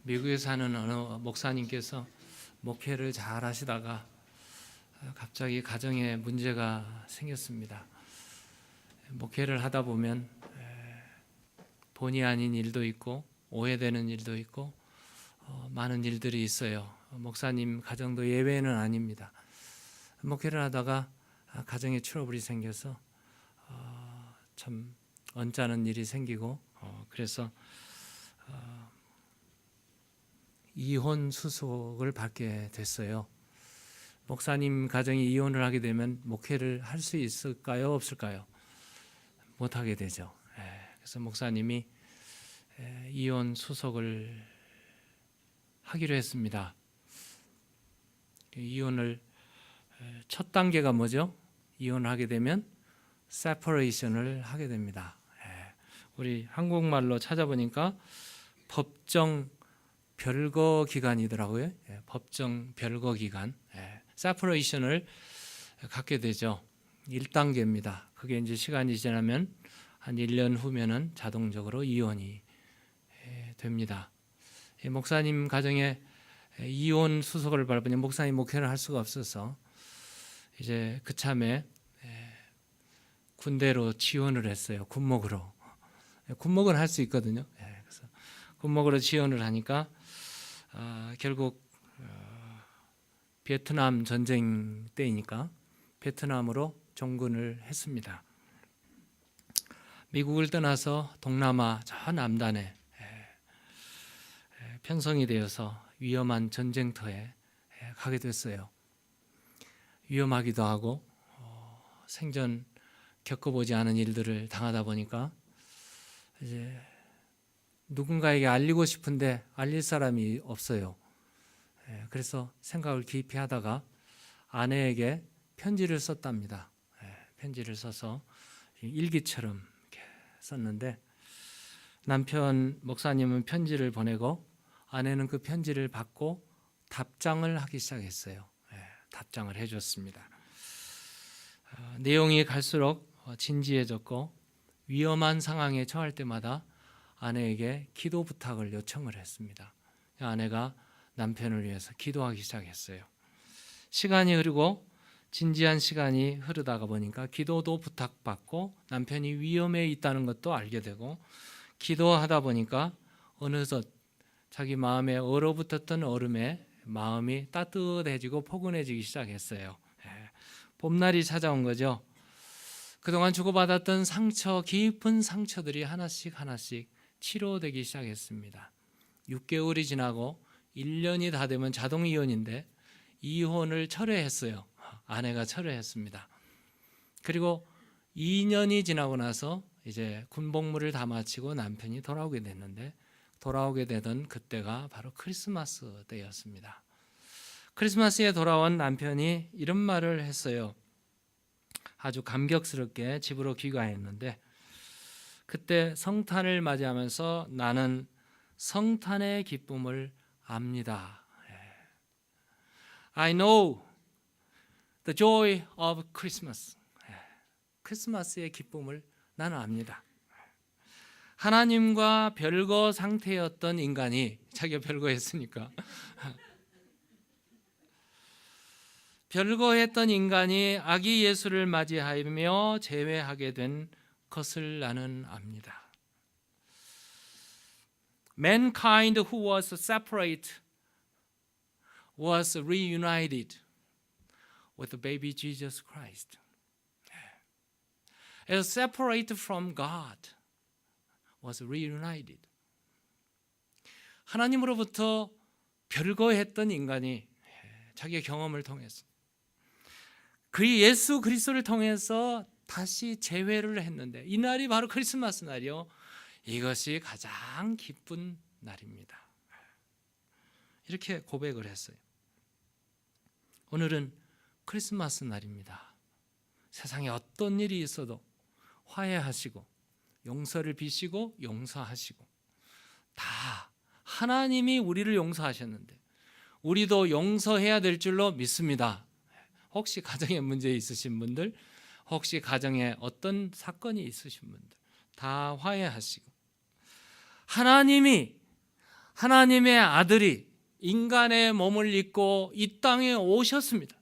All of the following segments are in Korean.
미국에 사는 어느 목사님께서 목회를 잘 하시다가 갑자기 가정에 문제가 생겼습니다. 목회를 하다 보면 본의 아닌 일도 있고 오해되는 일도 있고 많은 일들이 있어요. 목사님 가정도 예외는 아닙니다. 목회를 하다가 가정에 트러블이 생겨서 참 언짢은 일이 생기고 그래서 이혼 수속을 받게 됐어요. 목사님 가정이 이혼을 하게 되면 목회를 할 수 있을까요? 없을까요? 못하게 되죠. 그래서 목사님이 이혼 수속을 하기로 했습니다. 이혼을 첫 단계가 뭐죠? 이혼을 하게 되면 separation을 하게 됩니다. 우리 한국말로 찾아보니까 법정 별거 기간이더라고요. 법정 별거 기간, separation을 갖게 되죠. 1단계입니다. 그게 이제 시간이 지나면 한 1년 후면은 자동적으로 이혼이 됩니다. 목사님 가정에 이혼 수속을 밟으니 목사님 목회를 할 수가 없어서 이제 그참에 군대로 지원을 했어요. 군목으로. 군목은 할 수 있거든요. 그래서 군목으로 지원을 하니까 결국 베트남 전쟁 때이니까 베트남으로 종군을 했습니다. 미국을 떠나서 동남아 저 남단에 편성이 되어서 위험한 전쟁터에 가게 됐어요. 위험하기도 하고 생전 겪어보지 않은 일들을 당하다 보니까 이제 누군가에게 알리고 싶은데 알릴 사람이 없어요. 그래서 생각을 깊이 하다가 아내에게 편지를 썼답니다. 편지를 써서 일기처럼 이렇게 썼는데 남편 목사님은 편지를 보내고 아내는 그 편지를 받고 답장을 하기 시작했어요. 답장을 해줬습니다. 내용이 갈수록 진지해졌고 위험한 상황에 처할 때마다 아내에게 기도 부탁을 요청을 했습니다. 아내가 남편을 위해서 기도하기 시작했어요. 시간이 흐르고 진지한 시간이 흐르다가 보니까 기도도 부탁받고 남편이 위험에 있다는 것도 알게 되고 기도하다 보니까 어느덧 자기 마음에 얼어붙었던 얼음에 마음이 따뜻해지고 포근해지기 시작했어요. 봄날이 찾아온 거죠. 그동안 주고받았던 상처, 깊은 상처들이 하나씩 치료되기 시작했습니다. 6개월이 지나고 1년이 다 되면 자동 이혼인데 이혼을 철회했어요. 아내가 철회했습니다. 그리고 2년이 지나고 나서 이제 군복무를 다 마치고 남편이 돌아오게 됐는데 돌아오게 되던 그때가 바로 크리스마스 때였습니다. 크리스마스에 돌아온 남편이 이런 말을 했어요. 아주 감격스럽게 집으로 귀가했는데 그때 성탄을 맞이하면서 나는 성탄의 기쁨을 압니다. I know the joy of Christmas. 크리스마스의 기쁨을 나는 압니다. 하나님과 별거 상태였던 인간이 자기가 별거했으니까 별거했던 인간이 아기 예수를 맞이하며 재회하게 된 것을 나는 압니다. Mankind who was separate was reunited with the baby Jesus Christ. As separate from God was reunited. 하나님으로부터 별거했던 인간이 자기의 경험을 통해서 그 예수 그리스도를 통해서 다시 재회를 했는데 이 날이 바로 크리스마스 날이요. 이것이 가장 기쁜 날입니다. 이렇게 고백을 했어요. 오늘은 크리스마스 날입니다. 세상에 어떤 일이 있어도 화해하시고 용서를 비시고 용서하시고 다 하나님이 우리를 용서하셨는데 우리도 용서해야 될 줄로 믿습니다. 혹시 가정에 문제 있으신 분들, 혹시 가정에 어떤 사건이 있으신 분들 다 화해하시고 하나님이 하나님의 아들이 인간의 몸을 입고 이 땅에 오셨습니다.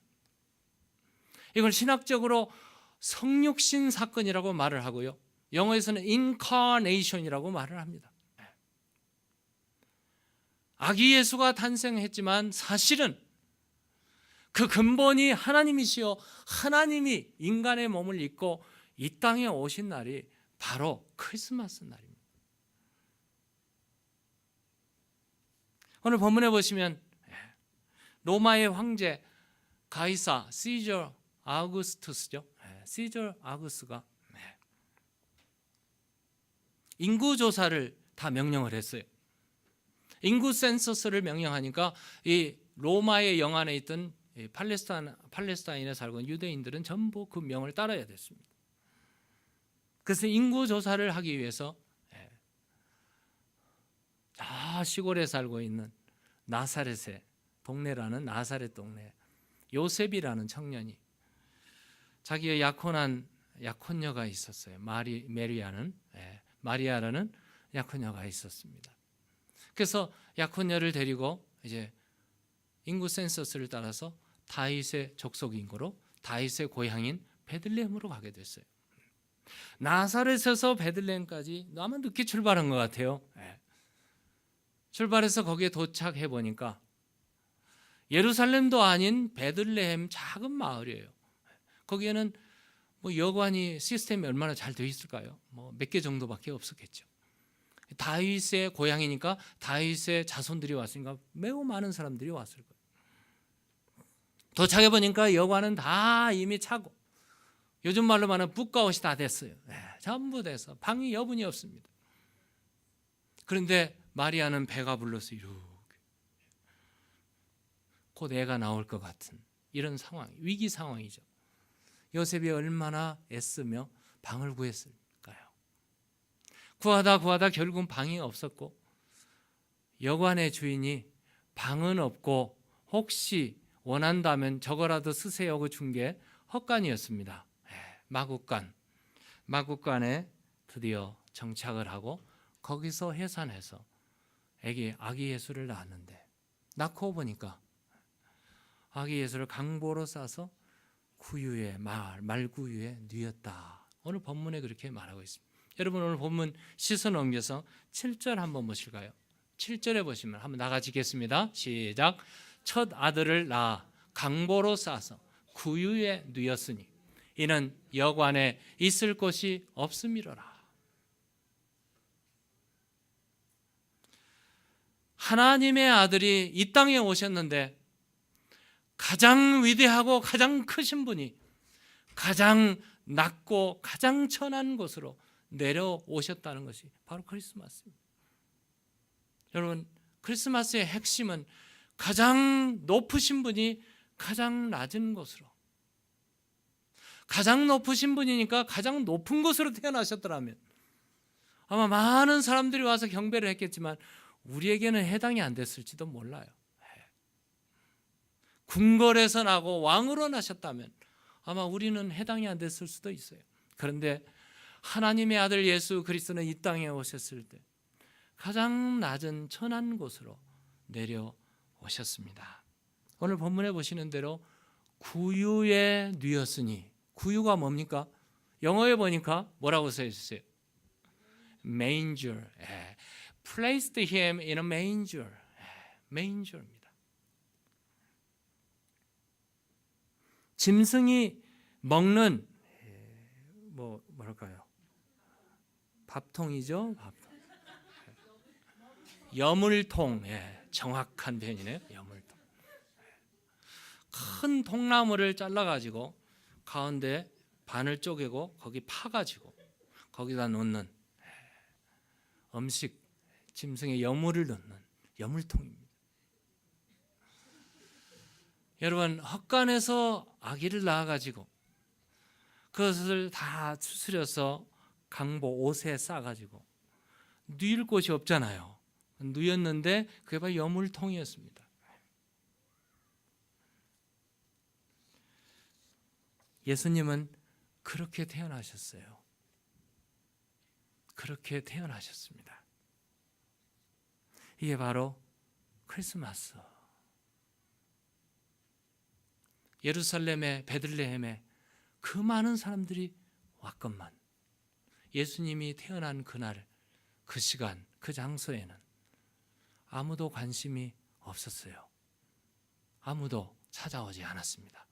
이걸 신학적으로 성육신 사건이라고 말을 하고요. 영어에서는 incarnation이라고 말을 합니다. 아기 예수가 탄생했지만 사실은 그 근본이 하나님이시여 하나님이 인간의 몸을 입고 이 땅에 오신 날이 바로 크리스마스 날입니다. 오늘 본문에 보시면 로마의 황제 가이사 시저 아우구스투스죠. 시저 아우구스가 인구 조사를 다 명령을 했어요. 인구 센서스를 명령하니까 이 로마의 영안에 있던 팔레스타인에 살고 있는 유대인들은 전부 그 명을 따라야 됐습니다. 그래서 인구 조사를 하기 위해서 다 시골에 살고 있는 나사렛의 동네라는 나사렛 동네 요셉이라는 청년이 자기의 약혼한 약혼녀가 있었어요. 마리아라는 약혼녀가 있었습니다. 그래서 약혼녀를 데리고 이제 인구 센서스를 따라서 다윗의 족속 인구로 다윗의 고향인 베들레헴으로 가게 됐어요. 나사렛에서 베들레헴까지 아마 늦게 출발한 것 같아요. 출발해서 거기에 도착해 보니까 예루살렘도 아닌 베들레헴 작은 마을이에요. 거기에는 뭐 여관이 시스템이 얼마나 잘 되어 있을까요? 뭐 몇 개 정도밖에 없었겠죠. 다윗의 고향이니까 다윗의 자손들이 왔으니까 매우 많은 사람들이 왔을 거예요. 도착해 보니까 여관은 다 이미 차고 요즘 말로 말하면 붓가옷이 다 됐어요. 전부 돼서 방이 여분이 없습니다. 그런데 마리아는 배가 불러서 이렇게 곧 애가 나올 것 같은 이런 상황, 위기 상황이죠. 요셉이 얼마나 애쓰며 방을 구했을까요? 구하다 결국은 방이 없었고 여관의 주인이 방은 없고 혹시 원한다면 저거라도 쓰세요 하고 준 게 헛간이었습니다. 마국간에 드디어 정착을 하고 거기서 해산해서 아기 예수를 낳았는데 낳고 보니까 아기 예수를 강보로 싸서 구유에 말구유에 뉘었다. 오늘 본문에 그렇게 말하고 있습니다. 여러분 오늘 본문 시선 옮겨서 7절 한번 보실까요? 7절에 보시면 한번 나가지겠습니다. 시작. 첫 아들을 낳아 강보로 싸서 구유에 뉘었으니 이는 여관에 있을 곳이 없음이로라. 하나님의 아들이 이 땅에 오셨는데 가장 위대하고 가장 크신 분이 가장 낮고 가장 천한 곳으로 내려오셨다는 것이 바로 크리스마스입니다. 여러분 크리스마스의 핵심은 가장 높으신 분이 가장 낮은 곳으로, 가장 높으신 분이니까 가장 높은 곳으로 태어나셨더라면 아마 많은 사람들이 와서 경배를 했겠지만 우리에게는 해당이 안 됐을지도 몰라요. 궁궐에서 나고 왕으로 나셨다면 아마 우리는 해당이 안 됐을 수도 있어요. 그런데 하나님의 아들 예수 그리스도는 이 땅에 오셨을 때 가장 낮은 천한 곳으로 내려오셨습니다. 오늘 본문에 보시는 대로 구유에 뉘었으니, 구유가 뭡니까? 영어에 보니까 뭐라고 써 있어요? manger. Placed him in a manger. manger입니다. 짐승이 먹는 뭐랄까요? 밥통이죠. 밥통. 여물통. 정확한 표현이네요. 여물통. 큰 통나무를 잘라가지고 가운데 반을 쪼개고 거기 파가지고 거기다 놓는 음식, 짐승의 여물을 넣는 여물통입니다. 여러분 헛간에서 아기를 낳아가지고 그것을 다 추스려서 강보 옷에 싸가지고 누일 곳이 없잖아요. 누였는데 그게 바로 여물통이었습니다. 예수님은 그렇게 태어나셨어요. 그렇게 태어나셨습니다. 이게 바로 크리스마스. 예루살렘의 베들레헴에 그 많은 사람들이 왔건만 예수님이 태어난 그날, 그 시간, 그 장소에는 아무도 관심이 없었어요. 아무도 찾아오지 않았습니다.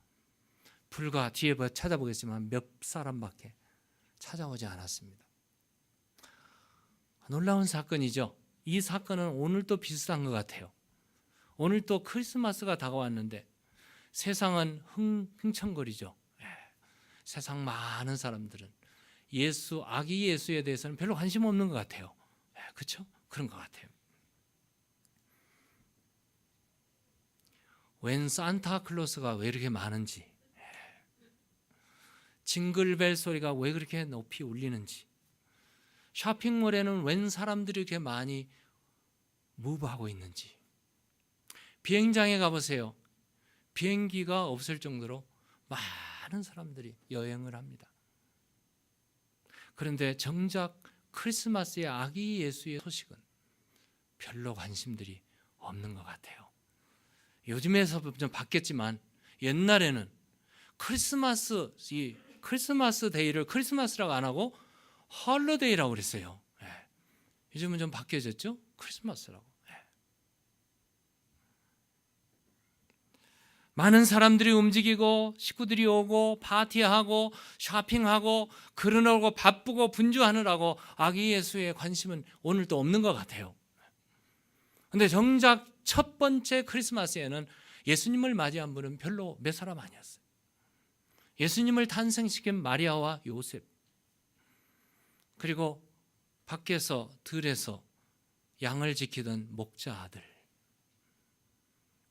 불과 뒤에 찾아보겠지만 몇 사람밖에 찾아오지 않았습니다. 놀라운 사건이죠. 이 사건은 오늘도 비슷한 것 같아요. 오늘 또 크리스마스가 다가왔는데 세상은 흥청거리죠. 세상 많은 사람들은 아기 예수에 대해서는 별로 관심 없는 것 같아요. 그렇죠? 그런 것 같아요. 웬 산타클로스가 왜 이렇게 많은지, 징글벨 소리가 왜 그렇게 높이 울리는지, 쇼핑몰에는 웬 사람들이 이렇게 많이 무브하고 있는지, 비행장에 가보세요. 비행기가 없을 정도로 많은 사람들이 여행을 합니다. 그런데 정작 크리스마스의 아기 예수의 소식은 별로 관심들이 없는 것 같아요. 요즘에서 좀 바뀌었지만 옛날에는 크리스마스 데이를 크리스마스라고 안 하고 헐러데이라고 그랬어요. 요즘은 좀 바뀌어졌죠? 크리스마스라고. 많은 사람들이 움직이고 식구들이 오고 파티하고 쇼핑하고 그러느라고 바쁘고 분주하느라고 아기 예수의 관심은 오늘도 없는 것 같아요. 그런데 정작 첫 번째 크리스마스에는 예수님을 맞이한 분은 별로 몇 사람 아니었어요. 예수님을 탄생시킨 마리아와 요셉, 그리고 밖에서 들에서 양을 지키던 목자 아들,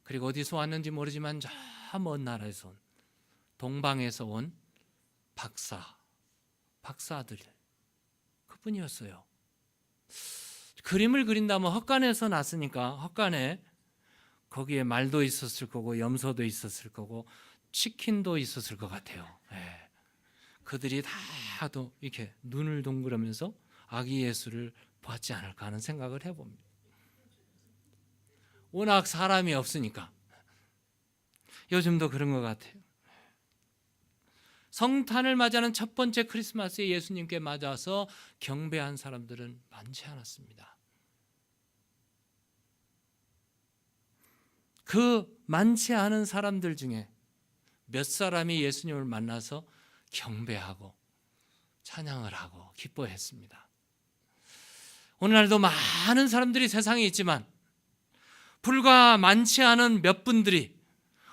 그리고 어디서 왔는지 모르지만 저 먼 나라에서 온, 동방에서 온 박사들, 그뿐이었어요. 그림을 그린다면 헛간에서 났으니까 헛간에 거기에 말도 있었을 거고 염소도 있었을 거고 치킨도 있었을 것 같아요. 그들이 다도 이렇게 눈을 동그라면서 아기 예수를 보았지 않을까 하는 생각을 해봅니다. 워낙 사람이 없으니까. 요즘도 그런 것 같아요. 성탄을 맞이하는 첫 번째 크리스마스에 예수님께 맞아서 경배한 사람들은 많지 않았습니다. 그 많지 않은 사람들 중에 몇 사람이 예수님을 만나서 경배하고 찬양을 하고 기뻐했습니다. 오늘날도 많은 사람들이 세상에 있지만 불과 많지 않은 몇 분들이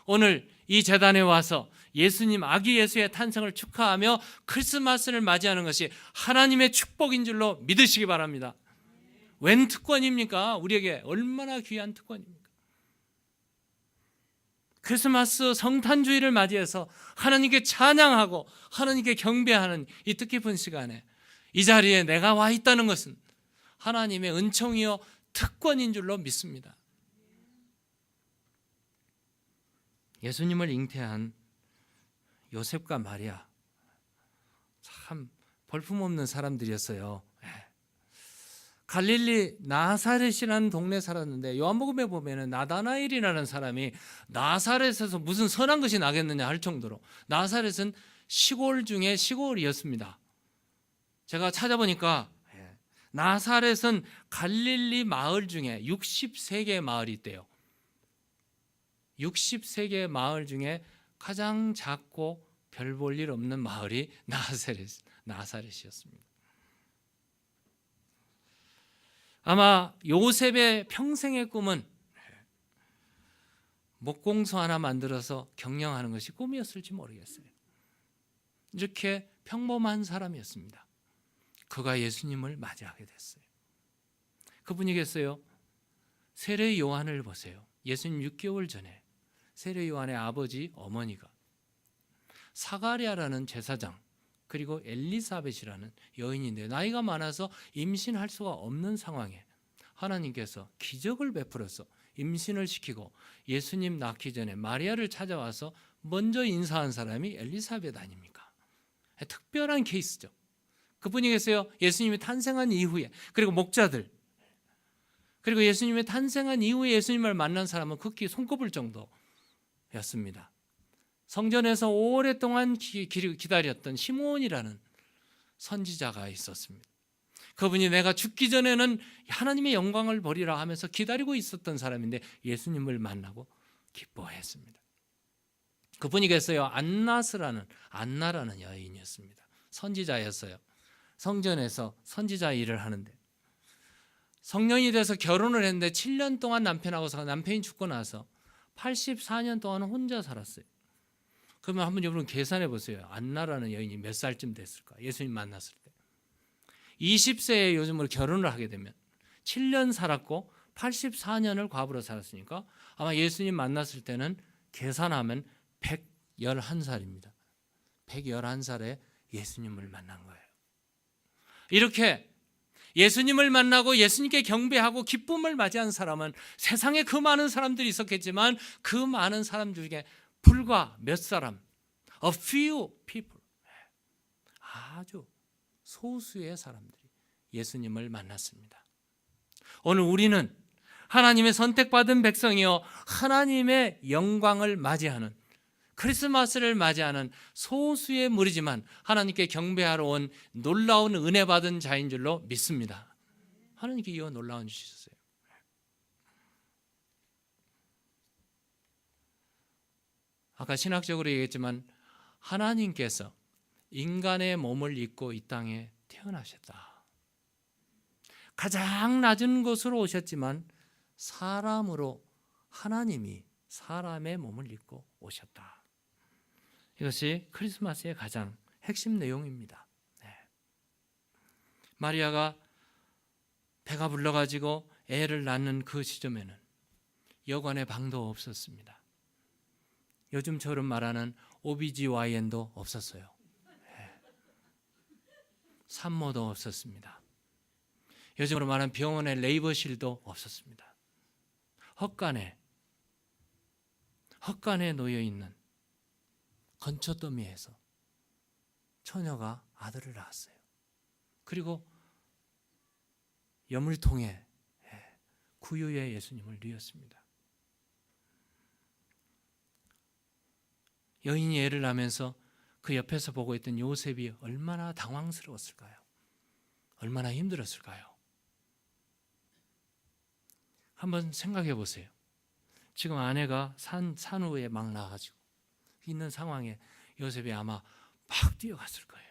오늘 이 제단에 와서 예수님 아기 예수의 탄생을 축하하며 크리스마스를 맞이하는 것이 하나님의 축복인 줄로 믿으시기 바랍니다. 웬 특권입니까? 우리에게 얼마나 귀한 특권입니까? 크리스마스 성탄주의를 맞이해서 하나님께 찬양하고 하나님께 경배하는 이 뜻깊은 시간에 이 자리에 내가 와 있다는 것은 하나님의 은총이요 특권인 줄로 믿습니다. 예수님을 잉태한 요셉과 마리아, 참 볼품없는 사람들이었어요. 갈릴리 나사렛이라는 동네에 살았는데 요한복음에 보면은 나다나엘이라는 사람이 나사렛에서 무슨 선한 것이 나겠느냐 할 정도로 나사렛은 시골 중에 시골이었습니다. 제가 찾아보니까 나사렛은 갈릴리 마을 중에 63개의 마을이 있대요. 63개의 마을 중에 가장 작고 별 볼 일 없는 마을이 나사렛이었습니다. 아마 요셉의 평생의 꿈은 목공소 하나 만들어서 경영하는 것이 꿈이었을지 모르겠어요. 이렇게 평범한 사람이었습니다. 그가 예수님을 맞이하게 됐어요. 그분이겠어요? 세례 요한을 보세요. 예수님 6개월 전에 세례 요한의 아버지 어머니가 사가랴라는 제사장 그리고 엘리사벳이라는 여인인데 나이가 많아서 임신할 수가 없는 상황에 하나님께서 기적을 베풀어서 임신을 시키고 예수님 낳기 전에 마리아를 찾아와서 먼저 인사한 사람이 엘리사벳 아닙니까? 특별한 케이스죠. 그분이겠어요? 예수님이 탄생한 이후에. 그리고 목자들, 그리고 예수님의 탄생한 이후에 예수님을 만난 사람은 극히 손꼽을 정도였습니다. 성전에서 오랫동안 기다렸던 시므온이라는 선지자가 있었습니다. 그분이 내가 죽기 전에는 하나님의 영광을 보리라 하면서 기다리고 있었던 사람인데 예수님을 만나고 기뻐했습니다. 그분이 계세요. 안나라는 여인이었습니다. 선지자였어요. 성전에서 선지자 일을 하는데 성년이 돼서 결혼을 했는데 7년 동안 남편이 죽고 나서 84년 동안 혼자 살았어요. 그러면 한번 여러분 계산해 보세요. 안나라는 여인이 몇 살쯤 됐을까? 예수님 만났을 때 20세에 요즘으로 결혼을 하게 되면 7년 살았고 84년을 과부로 살았으니까 아마 예수님 만났을 때는 계산하면 111살입니다. 111살에 예수님을 만난 거예요. 이렇게 예수님을 만나고 예수님께 경배하고 기쁨을 맞이한 사람은 세상에 그 많은 사람들이 있었겠지만 그 많은 사람 중에 불과 몇 사람, a few people, 아주 소수의 사람들이 예수님을 만났습니다. 오늘 우리는 하나님의 선택받은 백성이요 하나님의 영광을 맞이하는 크리스마스를 맞이하는 소수의 무리지만 하나님께 경배하러 온 놀라운 은혜 받은 자인 줄로 믿습니다. 하나님께 이어 놀라운 주셨어요. 아까 신학적으로 얘기했지만 하나님께서 인간의 몸을 입고 이 땅에 태어나셨다. 가장 낮은 곳으로 오셨지만 사람으로 하나님이 사람의 몸을 입고 오셨다. 이것이 크리스마스의 가장 핵심 내용입니다. 마리아가 배가 불러가지고 애를 낳는 그 시점에는 여관의 방도 없었습니다. 요즘처럼 말하는 OBGYN도 없었어요. 산모도 없었습니다. 요즘으로 말하는 병원의 레이버실도 없었습니다. 헛간에 놓여 있는 건초더미에서 처녀가 아들을 낳았어요. 그리고 여물통에 구유에 예수님을 뉘었습니다. 여인이 애를 낳으면서 그 옆에서 보고 있던 요셉이 얼마나 당황스러웠을까요? 얼마나 힘들었을까요? 한번 생각해 보세요. 지금 아내가 산후에 막 나가지고 있는 상황에 요셉이 아마 막 뛰어갔을 거예요.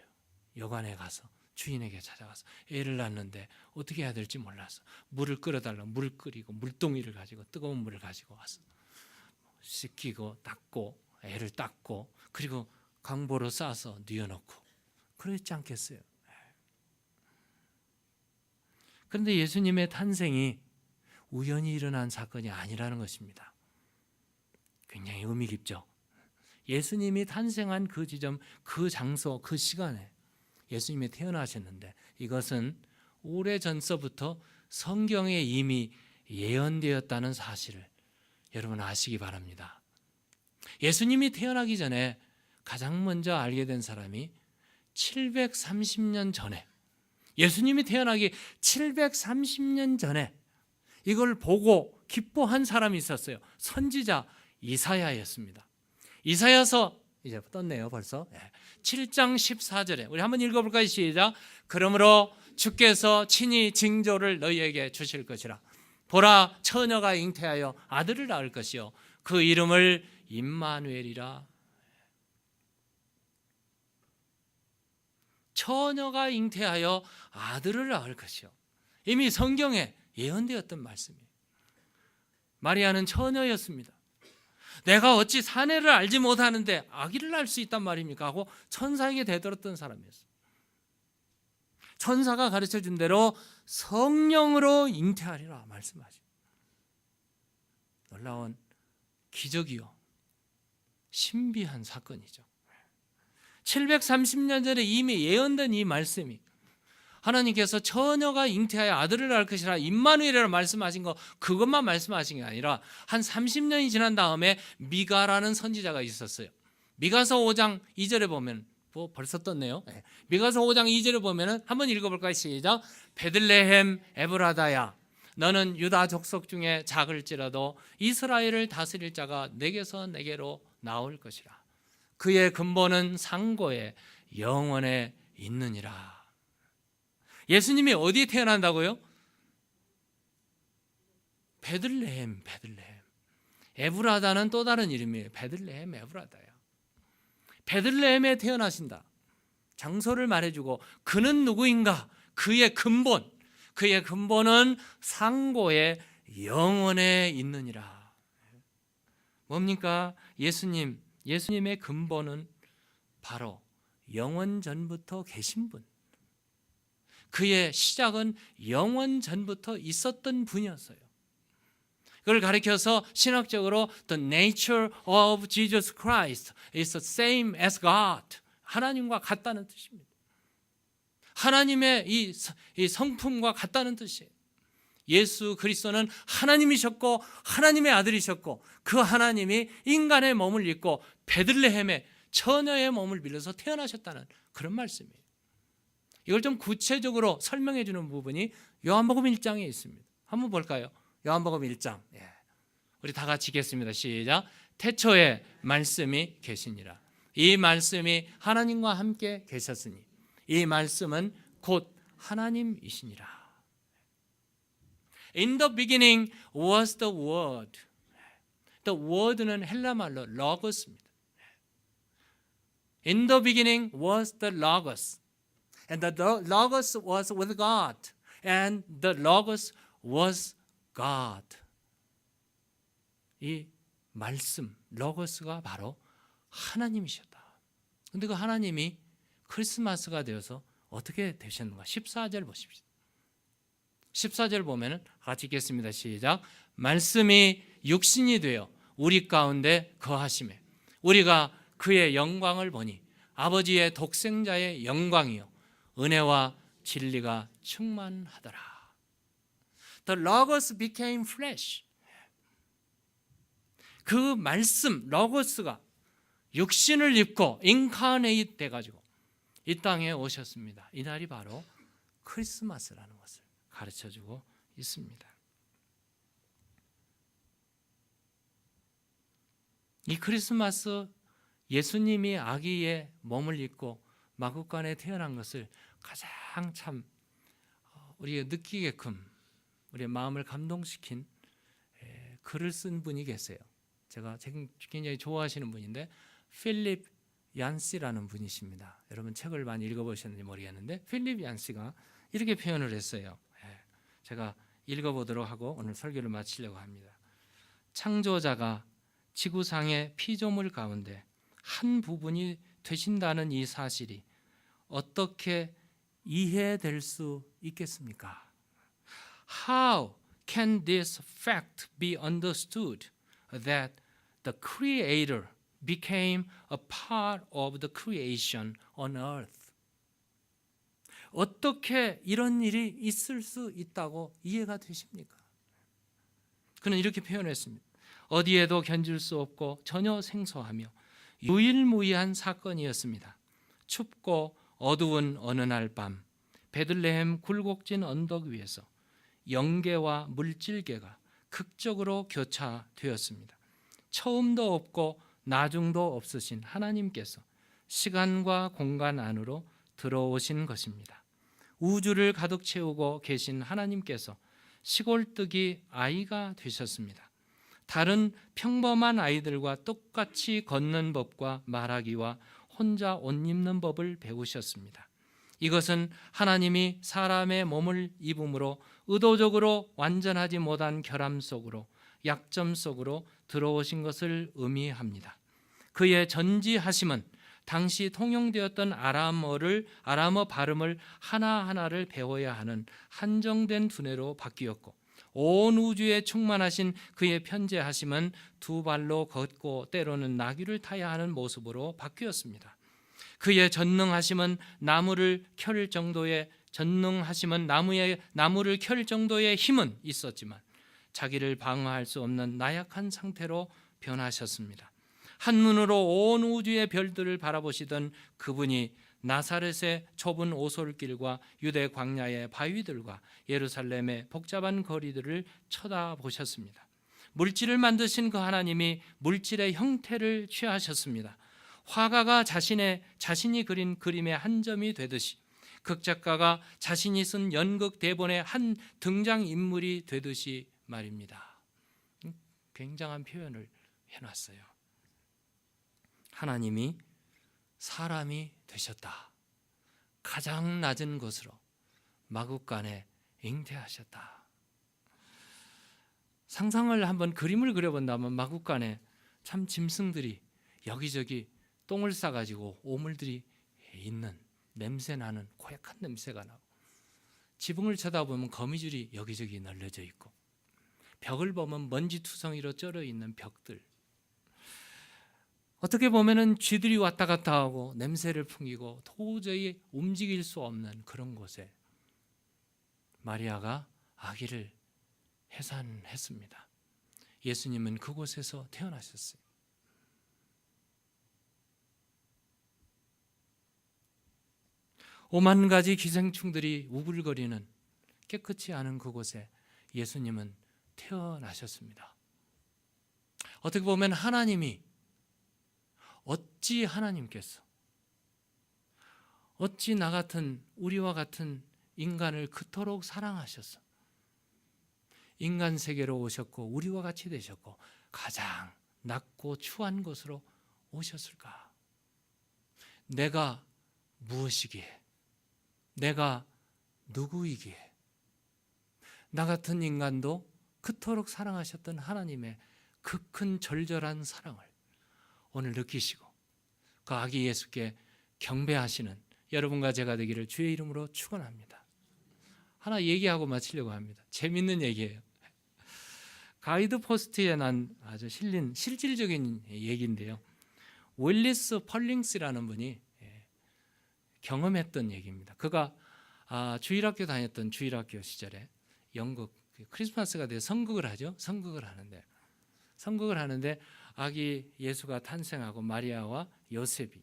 여관에 가서 주인에게 찾아가서 애를 낳는데 어떻게 해야 될지 몰라서 물을 끓여달라고 물을 끓이고 물동이를 가지고 뜨거운 물을 가지고 와서 씻기고 닦고 애를 닦고 그리고 강보로 싸서 뉘어놓고 그랬지 않겠어요? 그런데 예수님의 탄생이 우연히 일어난 사건이 아니라는 것입니다. 굉장히 의미 깊죠. 예수님이 탄생한 그 지점, 그 장소, 그 시간에 예수님이 태어나셨는데 이것은 오래전서부터 성경에 이미 예언되었다는 사실을 여러분 아시기 바랍니다. 예수님이 태어나기 전에 가장 먼저 알게 된 사람이 730년 전에 예수님이 태어나기 730년 전에 이걸 보고 기뻐한 사람이 있었어요. 선지자 이사야였습니다. 이사야서 이제 떴네요 벌써. 7장 14절에 우리 한번 읽어볼까요? 시작. 그러므로 주께서 친히 징조를 너희에게 주실 것이라. 보라 처녀가 잉태하여 아들을 낳을 것이요 그 이름을 임마누엘이라. 처녀가 잉태하여 아들을 낳을 것이요. 이미 성경에 예언되었던 말씀이에요. 마리아는 처녀였습니다. 내가 어찌 사내를 알지 못하는데 아기를 낳을 수 있단 말입니까? 하고 천사에게 대들었던 사람이었어요. 천사가 가르쳐준 대로 성령으로 잉태하리라 말씀하죠. 놀라운 기적이요 신비한 사건이죠. 730년 전에 이미 예언된 이 말씀이 하나님께서 처녀가 잉태하여 아들을 낳을 것이라 임마누엘이라고 말씀하신 거 그것만 말씀하신 게 아니라 한 30년이 지난 다음에 미가라는 선지자가 있었어요. 미가서 5장 2절에 보면 벌써 떴네요. 미가서 5장 2절에 보면 한번 읽어볼까요? 시작. 베들레헴 에브라다야 너는 유다 족속 중에 작을지라도 이스라엘을 다스릴 자가 내게서 내게로 나올 것이라. 그의 근본은 상고에 영원에 있느니라. 예수님이 어디에 태어난다고요? 베들레헴. 에브라다는 또 다른 이름이에요. 베들레헴 에브라다예요. 베들레헴에 태어나신다. 장소를 말해주고 그는 누구인가? 그의 근본은 상고의 영원에 있느니라. 뭡니까? 예수님의 근본은 바로 영원 전부터 계신 분. 그의 시작은 영원 전부터 있었던 분이었어요. 그걸 가리켜서 신학적으로 The nature of Jesus Christ is the same as God. 하나님과 같다는 뜻입니다. 하나님의 이 성품과 같다는 뜻이에요. 예수 그리스도는 하나님이셨고 하나님의 아들이셨고 그 하나님이 인간의 몸을 입고 베들레헴에 처녀의 몸을 빌려서 태어나셨다는 그런 말씀이에요. 이걸 좀 구체적으로 설명해 주는 부분이 요한복음 1장에 있습니다. 한번 볼까요? 요한복음 1장. 우리 다 같이 읽겠습니다. 시작. 태초에 말씀이 계시니라. 이 말씀이 하나님과 함께 계셨으니 이 말씀은 곧 하나님이시니라. In the beginning was the word. The word는 헬라말로 logos입니다. In the beginning was the logos. And the logos was with God. And the logos was God. 이 말씀, logos가 바로 하나님이셨다. 근데 그 하나님이 크리스마스가 되어서 어떻게 되셨는가? 14절 보십시오. 14절 보면은 같이 읽겠습니다. 시작. 말씀이 육신이 되어 우리 가운데 거하심에 우리가 그의 영광을 보니 아버지의 독생자의 영광이요 은혜와 진리가 충만하더라. The Logos became flesh. 그 말씀 로고스가 육신을 입고 인카네이트 돼가지고 이 땅에 오셨습니다. 이 날이 바로 크리스마스라는 것을 가르쳐주고 있습니다. 이 크리스마스 예수님이 아기의 몸을 입고 마구간에 태어난 것을 가장 참 우리가 느끼게끔 우리의 마음을 감동시킨 글을 쓴 분이 계세요. 제가 굉장히 좋아하시는 분인데 필립 얀시라는 분이십니다. 여러분 책을 많이 읽어보셨는지 모르겠는데 필립 얀시가 이렇게 표현을 했어요. 제가 읽어보도록 하고 오늘 설교를 마치려고 합니다. 창조자가 지구상의 피조물 가운데 한 부분이 되신다는 이 사실이 어떻게 이해될 수 있겠습니까? How can this fact be understood that the Creator became a part of the creation on earth? 어떻게 이런 일이 있을 수 있다고 이해가 되십니까? 그는 이렇게 표현했습니다. 어디에도 견줄 수 없고 전혀 생소하며 유일무이한 사건이었습니다. 춥고 어두운 어느 날 밤 베들레헴 굴곡진 언덕 위에서 영계와 물질계가 극적으로 교차되었습니다. 처음도 없고 나중도 없으신 하나님께서 시간과 공간 안으로 들어오신 것입니다. 우주를 가득 채우고 계신 하나님께서 시골뜨기 아이가 되셨습니다. 다른 평범한 아이들과 똑같이 걷는 법과 말하기와 혼자 옷 입는 법을 배우셨습니다. 이것은 하나님이 사람의 몸을 입음으로 의도적으로 완전하지 못한 결함 속으로 약점 속으로 들어오신 것을 의미합니다. 그의 전지하심은 당시 통용되었던 아람어 발음을 하나하나를 배워야 하는 한정된 두뇌로 바뀌었고 온 우주에 충만하신 그의 편재하심은 두 발로 걷고 때로는 나귀를 타야 하는 모습으로 바뀌었습니다. 그의 전능하심은 나무를 켤 정도의 힘은 있었지만 자기를 방어할 수 없는 나약한 상태로 변하셨습니다. 한눈으로 온 우주의 별들을 바라보시던 그분이 나사렛의 좁은 오솔길과 유대 광야의 바위들과 예루살렘의 복잡한 거리들을 쳐다보셨습니다. 물질을 만드신 그 하나님이 물질의 형태를 취하셨습니다. 화가가 자신이 그린 그림의 한 점이 되듯이, 극작가가 자신이 쓴 연극 대본의 한 등장인물이 되듯이 말입니다. 굉장한 표현을 해놨어요. 하나님이 사람이 되셨다. 가장 낮은 곳으로 마구간에 잉태하셨다. 상상을 한번 그림을 그려본다면 마구간에 참 짐승들이 여기저기 똥을 싸가지고 오물들이 있는, 냄새나는 고약한 냄새가 나고, 지붕을 쳐다보면 거미줄이 여기저기 널려져 있고, 벽을 보면 먼지투성이로 쩔어 있는 벽들, 어떻게 보면은 쥐들이 왔다 갔다 하고 냄새를 풍기고 도저히 움직일 수 없는 그런 곳에 마리아가 아기를 해산했습니다. 예수님은 그곳에서 태어나셨어요. 오만 가지 기생충들이 우글거리는 깨끗이 않은 그곳에 예수님은 태어나셨습니다. 어떻게 보면 어찌 하나님께서 어찌 나 같은, 우리와 같은 인간을 그토록 사랑하셔서 인간 세계로 오셨고 우리와 같이 되셨고 가장 낮고 추한 곳으로 오셨을까? 내가 무엇이기에, 내가 누구이기에 나 같은 인간도 그토록 사랑하셨던 하나님의 그 큰 절절한 사랑을 오늘 느끼시고 그 아기 예수께 경배하시는 여러분과 제가 되기를 주의 이름으로 축원합니다. 하나 얘기하고 마치려고 합니다. 재밌는 얘기예요. 가이드 포스트에 난 아주 실린 실질적인 얘기인데요. 윌리스 펄링스라는 분이 경험했던 얘기입니다. 그가 주일학교 다녔던 주일학교 시절에 영국 크리스마스가 돼 선극을 하죠. 선극을 하는데 아기 예수가 탄생하고 마리아와 요셉이.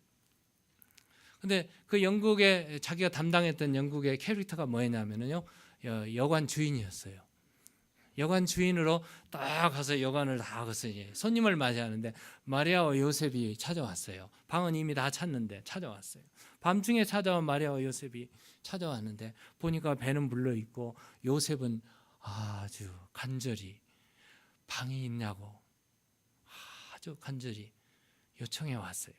근데 그 영국에 자기가 담당했던 영국의 캐릭터가 뭐였냐면요, 여관 주인이었어요. 여관 주인으로 딱 가서 여관을 다 가서 손님을 맞이하는데 마리아와 요셉이 찾아왔어요. 방은 이미 다 찼는데 찾아왔어요. 밤중에 찾아온 마리아와 요셉이 찾아왔는데 보니까 배는 불러 있고 요셉은 아주 간절히 방이 있냐고 아주 간절히 요청해 왔어요.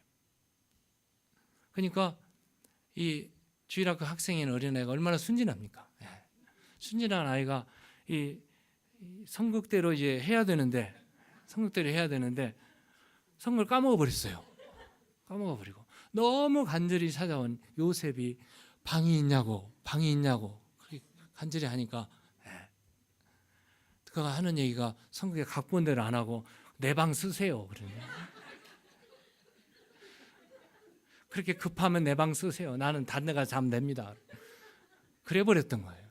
그러니까 이 주일학교 학생인 어린애가 얼마나 순진합니까? 순진한 아이가 이 성극대로 이제 해야 되는데 성극을 까먹어 버렸어요. 까먹어버리고 너무 간절히 찾아온 요셉이 방이 있냐고 간절히 하니까 그가 하는 얘기가 성극의 각본대로 안 하고 내 방 쓰세요. 그렇게 급하면 내 방 쓰세요. 나는 다른 데 가서 자면 됩니다. 그래 버렸던 거예요.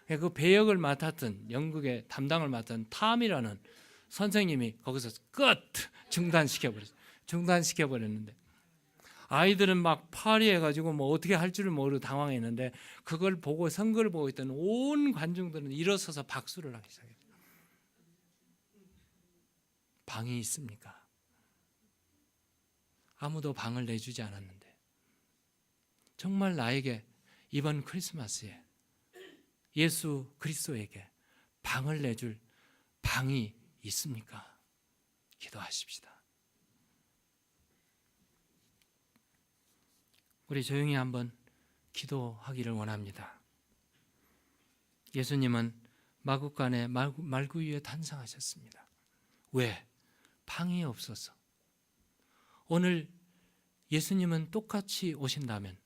그 배역을 맡았던 영국의 담당을 맡은 탐이라는 선생님이 거기서 끝 중단시켜 버렸는데 아이들은 막 파리해가지고 뭐 어떻게 할 줄을 모르고 당황했는데 그걸 보고 선거를 보고 있던 온 관중들은 일어서서 박수를 하기 시작했어요. 방이 있습니까? 아무도 방을 내주지 않았는데 정말 나에게 이번 크리스마스에 예수 그리스도에게 방을 내줄 방이 있습니까? 기도하십시다. 우리 조용히 한번 기도하기를 원합니다. 예수님은 마구간에 말구 위에 탄생하셨습니다. 왜? 방이 없어서. 오늘 예수님은 똑같이 오신다면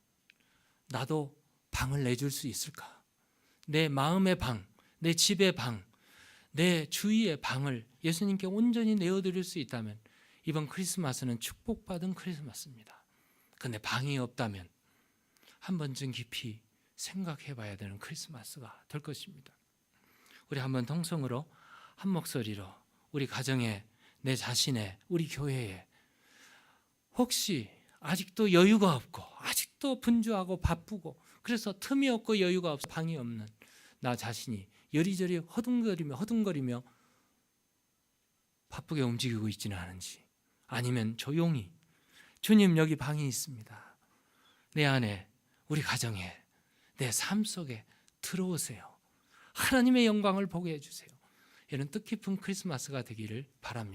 나도 방을 내줄 수 있을까? 내 마음의 방, 내 집의 방, 내 주위의 방을 예수님께 온전히 내어드릴 수 있다면 이번 크리스마스는 축복받은 크리스마스입니다. 그런데 방이 없다면 한 번쯤 깊이 생각해 봐야 되는 크리스마스가 될 것입니다. 우리 한번 통성으로 한 목소리로 우리 가정에, 내 자신의, 우리 교회에 혹시 아직도 여유가 없고 아직도 또 분주하고 바쁘고 그래서 틈이 없고 여유가 없어 방이 없는 나 자신이 여리저리 허둥거리며 바쁘게 움직이고 있지는 않은지, 아니면 조용히 주님 여기 방이 있습니다. 내 안에, 우리 가정에, 내 삶 속에 들어오세요. 하나님의 영광을 보게 해주세요. 이런 뜻깊은 크리스마스가 되기를 바랍니다.